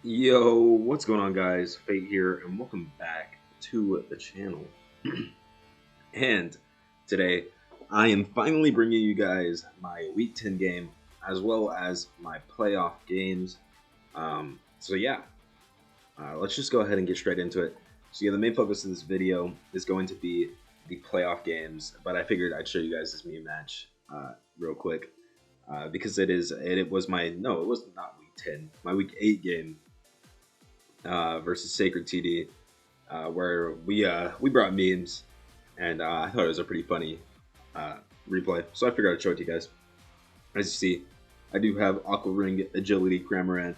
Yo, what's going on, guys? Fate here, and welcome back to the channel. And today, I am finally bringing you guys my Week 10 game, as well as my playoff games. So yeah, let's just go ahead and get straight into it. So yeah, the main focus of this video is going to be the playoff games, but I figured I'd show you guys this meme match real quick. Because it was my, no, it was not Week 10, my Week 8 game. Versus Sacred TD, where we brought memes, and I thought it was a pretty funny replay. So I figured I'd show it to you guys. As you see, I do have Aqua Ring Agility Cramorant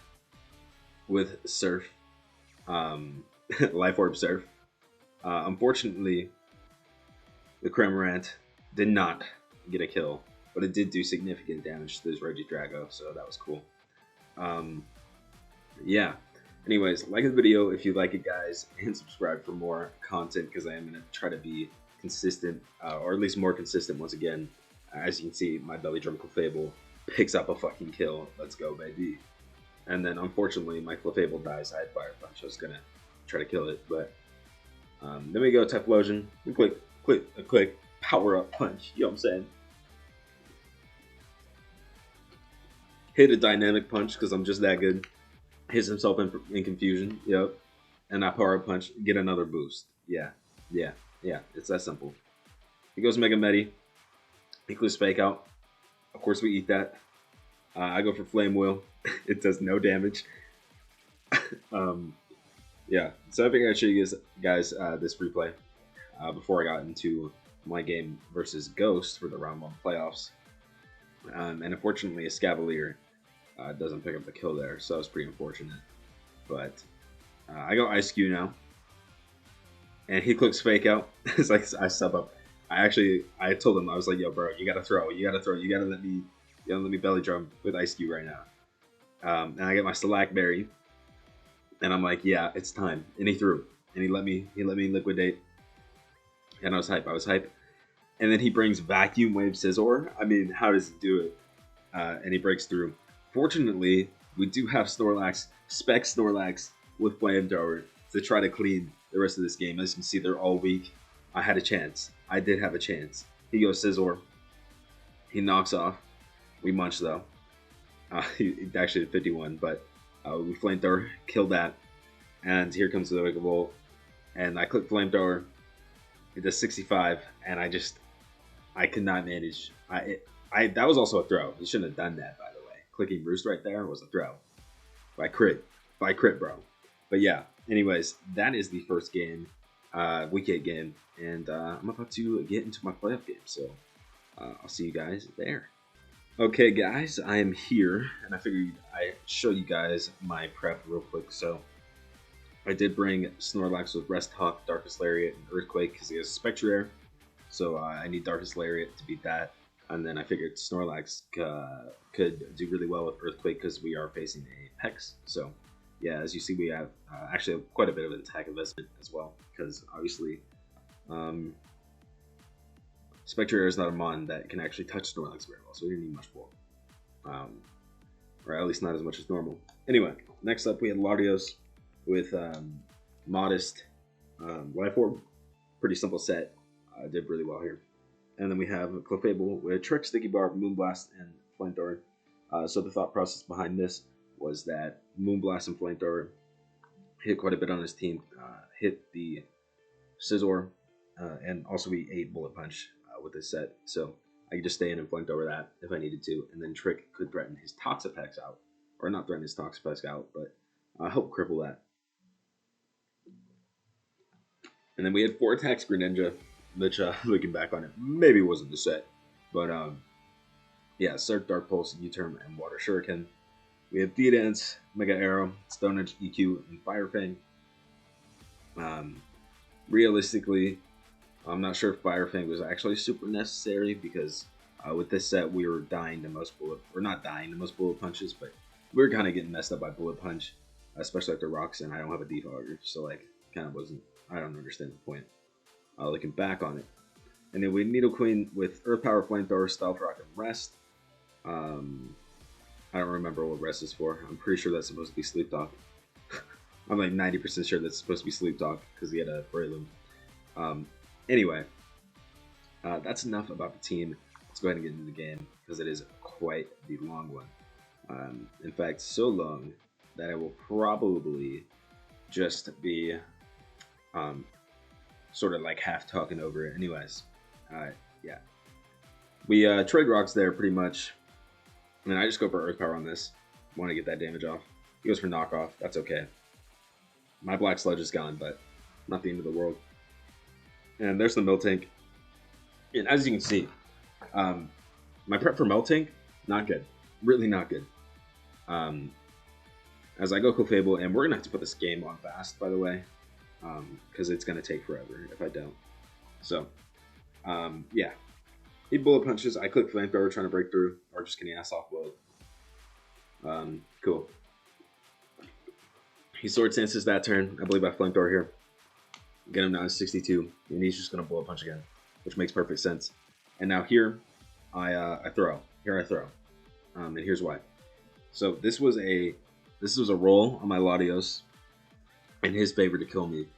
with Surf, Life Orb Surf. Unfortunately, the Cramorant did not get a kill, but it did do significant damage to this Regidrago, so that was cool. Yeah. Anyways, like the video if you like it, guys, and subscribe for more content, because I am going to try to be consistent, or at least more consistent once again. As you can see, my Belly Drum Clefable picks up a fucking kill. Let's go, baby. And then, unfortunately, my Clefable dies. I had Fire Punch. I was going to try to kill it, but then we go Typhlosion. We quick power-up punch. You know what I'm saying? Hit a Dynamic Punch, because I'm just that good. Hits himself in confusion, yep. And I power punch, get another boost. Yeah. It's that simple. He goes Mega Medi. He clears Fake Out. Of course, we eat that. I go for Flame Wheel. It does no damage. Yeah. So I figured I'd show you guys this replay before I got into my game versus Ghost for the round 1 playoffs. And unfortunately, a Scavalier doesn't pick up the kill there, so that was pretty unfortunate. But I go Ice Cube now, and he clicks Fake Out. It's like I sub up. I told him, I was like, "Yo, bro, you gotta throw, you gotta let me belly drum with Ice Cube right now." And I get my Slack Berry, and I'm like, "Yeah, it's time." And he threw, and he let me liquidate, and I was hype. And then he brings Vacuum Wave Scizor. I mean, how does he do it? And he breaks through. Fortunately, we do have Snorlax, Spec Snorlax with Flamethrower to try to clean the rest of this game. As you can see, they're all weak. I had a chance. I did have a chance. He goes Scizor. He knocks off. We munch though. He actually did 51, but we Flamethrower, killed that. And here comes the Wiggle Bolt. And I click Flamethrower. It does 65, and I could not manage. That was also a throw. He shouldn't have done that, by the way. Clicking Roost right there was a throw. By crit, bro. But yeah, anyways, that is the first game, Week 8 game, and I'm about to get into my playoff game, so I'll see you guys there. Okay, guys, I am here, and I figured I'd show you guys my prep real quick. So I did bring Snorlax with Rest Hawk, Darkest Lariat, and Earthquake, because he has Spectre Air, so I need Darkest Lariat to beat that. And then I figured Snorlax could do really well with Earthquake, because we are facing a Hex. So yeah, as you see, we have actually quite a bit of an attack investment as well, because obviously Spectre Air is not a mon that can actually touch Snorlax very well, so we didn't need much for it. Or at least not as much as normal. Anyway, next up we had Latios with Modest Life Orb. Pretty simple set. Did really well here. And then we have Clefable with Trick, Sticky Barb, Moonblast, and Flamethrower. So the thought process behind this was that Moonblast and Flamethrower hit quite a bit on his team, hit the Scizor, and also we ate Bullet Punch with this set. So I could just stay in and Flamethrower that if I needed to, and then Trick could threaten his Toxapex out. Or not threaten his Toxapex out, but help cripple that. And then we had 4 attacks Greninja, which, looking back on it, maybe wasn't the set. But, yeah, Surf, Dark Pulse, U-Turn, and Water Shuriken. We had Theodance, Mega Arrow, Stone Edge, EQ, and Fire Fang. Realistically, I'm not sure if Fire Fang was actually super necessary, because with this set, we were dying to most bullet punches, but we were kind of getting messed up by Bullet Punch, especially after Rocks, and I don't have a Defogger, so, like, kind of wasn't, I don't understand the point. Looking back on it. And then we had Nidoqueen with Earth Power, Flamethrower, Stealth Rock, and Rest. I don't remember what Rest is for. I'm pretty sure that's supposed to be Sleep Talk. I'm like 90% sure that's supposed to be Sleep Talk because he had a Breloom. Anyway, that's enough about the team. Let's go ahead and get into the game because it is quite the long one. In fact, so long that I will probably just be sort of like half talking over it. Anyways, yeah. We trade rocks there pretty much. I mean, I just go for Earth Power on this. Want to get that damage off. He goes for knockoff. That's okay. My Black Sludge is gone, but not the end of the world. And there's the Miltank. And as you can see, my prep for Miltank, not good. Really not good. As I go Clefable, and we're going to have to put this game on fast, by the way, because it's going to take forever if I don't. So, yeah. He bullet punches. I click Flamethrower trying to break through, or just getting ass off load. Cool. He Sword Stances that turn. I believe I Flamethrower here. Get him down to 62, and he's just going to bullet punch again, which makes perfect sense. And now here, I throw. Here I throw. And here's why. So this was a roll on my Latios in his favor to kill me.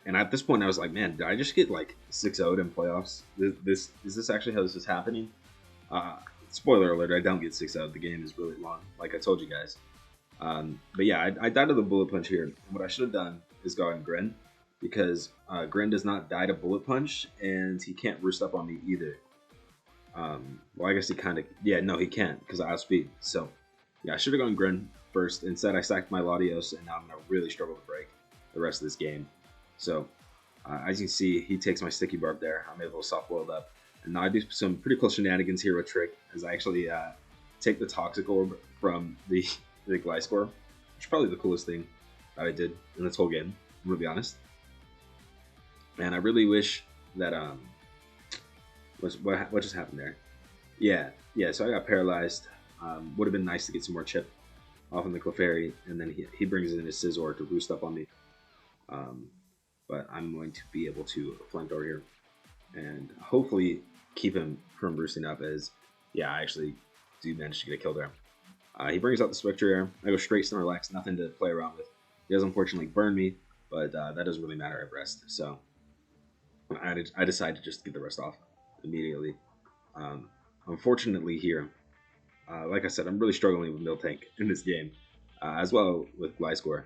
And at this point, I was like, man, did I just get like 6-0'd in playoffs? Is this actually how this is happening? Spoiler alert, I don't get 6-0'd. The game is really long, like I told you guys. But yeah, I died to the bullet punch here. And what I should have done is go on Grin, because Grin does not die to bullet punch, and he can't roost up on me either. Well, I guess he kind of, yeah, no, he can't, because I outspeed. So, yeah, I should have gone Grin first. Instead, I sacked my Latios, and now I'm going to really struggle to break the rest of this game. So, as you can see, he takes my Sticky Barb there. I'm able to soft boiled up. And now I do some pretty close shenanigans here with Trick, as I actually take the Toxic Orb from the Gliscor, which is probably the coolest thing that I did in this whole game, I'm going to be honest. And I really wish that, what just happened there? Yeah, so I got paralyzed. Would have been nice to get some more chip off on the Clefairy, and then he brings in his Scizor to boost up on me. But I'm going to be able to Flamethrower here and hopefully keep him from boosting up, as, yeah, I actually do manage to get a kill there. He brings out the Spectre. I go straight Snorlax, nothing to play around with. He does unfortunately burn me, but that doesn't really matter at rest. So I decided to just get the rest off immediately. Unfortunately here, like I said, I'm really struggling with Miltank in this game, as well with Gliscor.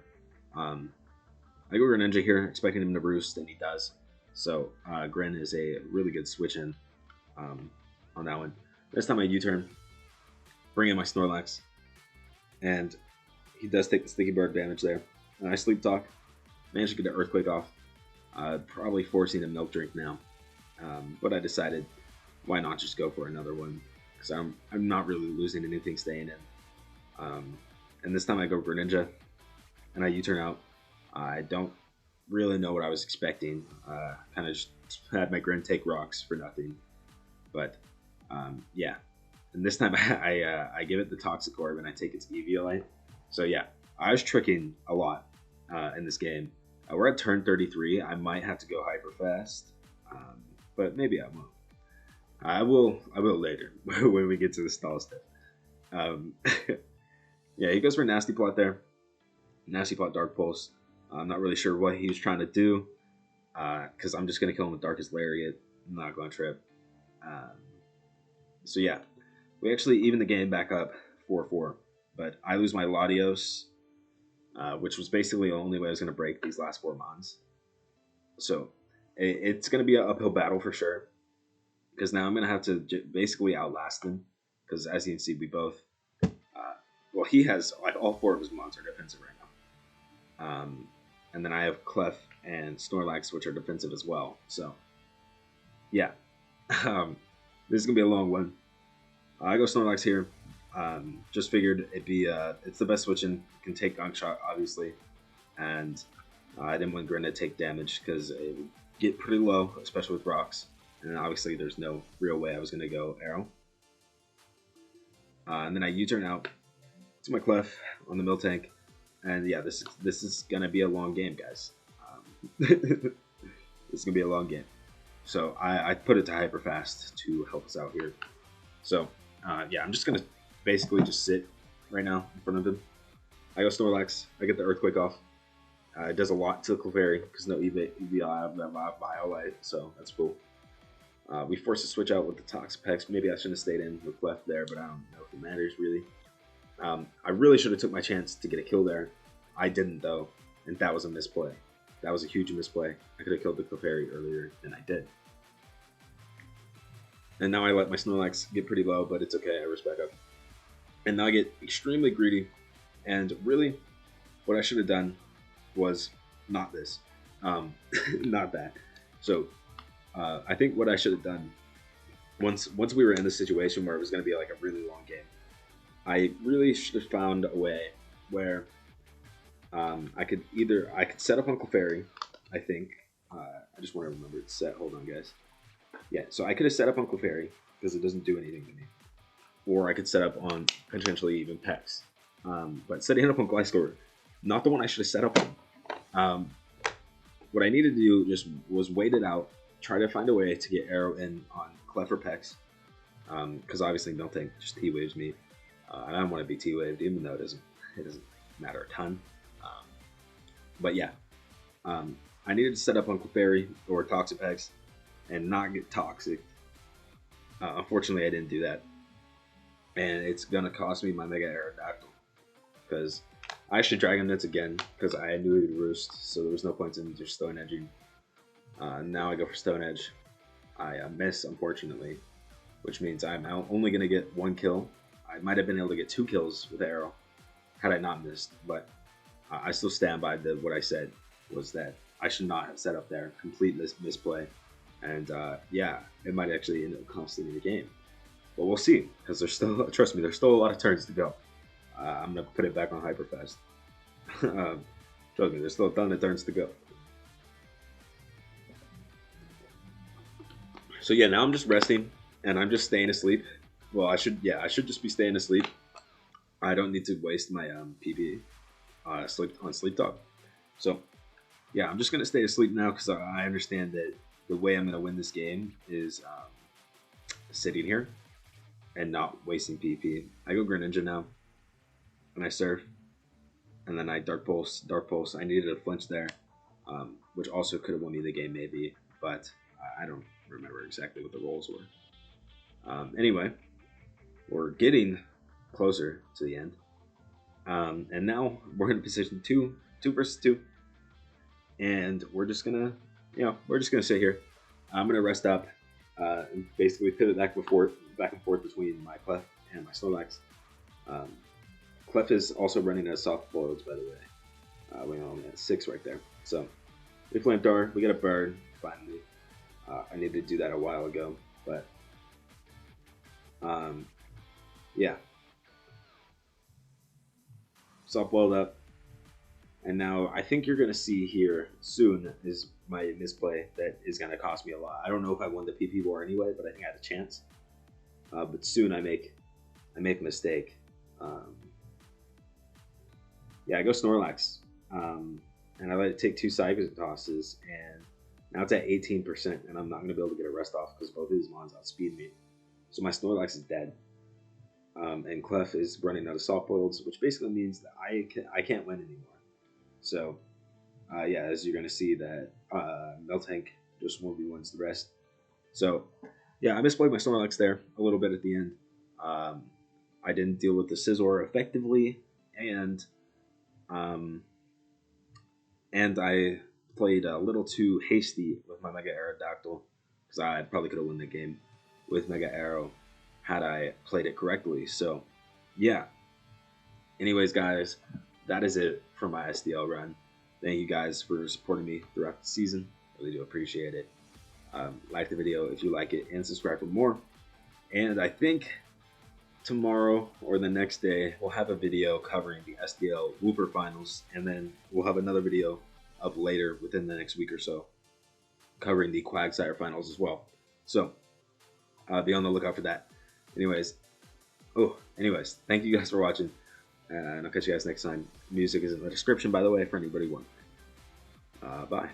I go Greninja here, expecting him to roost, and he does. So Grin is a really good switch in on that one. This time I U-turn, bring in my Snorlax, and he does take the Sticky Barb damage there. And I Sleep Talk, managed to get the Earthquake off, probably forcing a Milk Drink now. But I decided, why not just go for another one? Because I'm not really losing anything staying in. And this time I go Greninja, and I U-turn out. I don't really know what I was expecting. Kind of just had my Grin take rocks for nothing. But yeah, and this time I give it the Toxic Orb and I take its Eviolite. So yeah, I was tricking a lot in this game. We're at turn 33. I might have to go hyper fast, but maybe I won't. I will later when we get to the stall stuff. Yeah, he goes for Nasty Plot there. Nasty Plot Dark Pulse. I'm not really sure what he was trying to do, because I'm just going to kill him with Darkest Lariat. I'm not going to trip. So yeah, we actually even the game back up 4-4, but I lose my Latios, which was basically the only way I was going to break these last 4 Mons. So it's going to be an uphill battle for sure, because now I'm going to have to basically outlast him, because as you can see, we both, well, he has, like, all 4 of his Mons are defensive right now. And then I have Clef and Snorlax, which are defensive as well. So, yeah. This is going to be a long one. I go Snorlax here. Just figured it'd be, it's the best switch in. Can take Gunk Shot, obviously. And I didn't want Grin to take damage, because it would get pretty low, especially with rocks. And then obviously there's no real way I was going to go Arrow. And then I U-turn out to my Clef on the Miltank. And yeah, this is gonna be a long game, guys. This is gonna be a long game. So I put it to hyper fast to help us out here. So yeah, I'm just gonna basically just sit right now in front of him. I go Snorlax. I get the Earthquake off. It does a lot to Clefairy because no EV Violite, so that's cool. We forced to switch out with the Toxapex. Maybe I shouldn't have stayed in with Clef there, but I don't know if it matters really. I really should have took my chance to get a kill there. I didn't though, and that was a misplay. That was a huge misplay. I could have killed the Clefairy earlier than I did. And now I let my Snorlax get pretty low, but it's okay, I respect it. And now I get extremely greedy, and really, what I should have done was not this. Not that. So, I think what I should have done, once we were in the situation where it was going to be like a really long game, I really should have found a way where I could set up on Clefairy, I think. I just want to remember it's set. Hold on, guys. Yeah, so I could have set up on Clefairy because it doesn't do anything to me. Or I could set up on potentially even Pex. But setting up on Gliscor, not the one I should have set up on. What I needed to do just was wait it out, try to find a way to get Arrow in on Clef or Pex. Because obviously Miltank just T-Waves me. I don't want to be T-Waved, even though it doesn't matter a ton. But yeah, I needed to set up on Clefairy or Toxapex and not get toxic. Unfortunately, I didn't do that. And it's going to cost me my Mega Aerodactyl. Because I should Dragon Dance again, because I knew he would roost, so there was no point in just Stone Edging. Now I go for Stone Edge. I miss, unfortunately, which means I'm now only going to get 1 kill. I might have been able to get 2 kills with Arrow had I not missed, but I still stand by what I said, was that I should not have set up there. Complete misplay. And yeah, it might actually end up costing me the game. But we'll see, because there's still, trust me, there's still a lot of turns to go. I'm going to put it back on hyper fast. Trust me, there's still a ton of turns to go. So yeah, now I'm just resting, and I'm just staying asleep. Well, I should just be staying asleep. I don't need to waste my PP on Sleep Talk. So yeah, I'm just going to stay asleep now, because I understand that the way I'm going to win this game is sitting here and not wasting PP. I go Greninja now, and I Surf, and then I Dark Pulse. I needed a flinch there, which also could have won me the game maybe, but I don't remember exactly what the rolls were. Anyway, we're getting closer to the end, and now we're in position 2 versus 2, and we're just gonna sit here. I'm gonna rest up, and basically pivot back and forth between my Clef and my Snorlax. Clef is also running as soft boiled, by the way. We only at 6 right there. So we Flamethrower, we get a bird finally. I needed to do that a while ago, but yeah. Soft boiled up. And now I think you're going to see here soon is my misplay that is going to cost me a lot. I don't know if I won the PP war anyway, but I think I had a chance. But soon I make a mistake. Yeah, I go Snorlax. And I let it take 2 Cyber tosses, and now it's at 18%, and I'm not going to be able to get a rest off because both of these mons outspeed me. So my Snorlax is dead. And Clef is running out of soft boileds, which basically means that I can't win anymore. So, yeah, as you're going to see that Miltank just 1v1s the rest. So, yeah, I misplayed my Snorlax there a little bit at the end. I didn't deal with the Scizor effectively, and I played a little too hasty with my Mega Aerodactyl, because I probably could have won the game with Mega Arrow had I played it correctly. So, yeah. Anyways, guys, that is it for my SDL run. Thank you guys for supporting me throughout the season. I really do appreciate it. Like the video if you like it, and subscribe for more. And I think tomorrow or the next day we'll have a video covering the SDL WOOPER finals, and then we'll have another video up later within the next week or so covering the Quagsire finals as well. So be on the lookout for that. Anyways, thank you guys for watching, and I'll catch you guys next time. Music is in the description, by the way, for anybody wondering. Bye.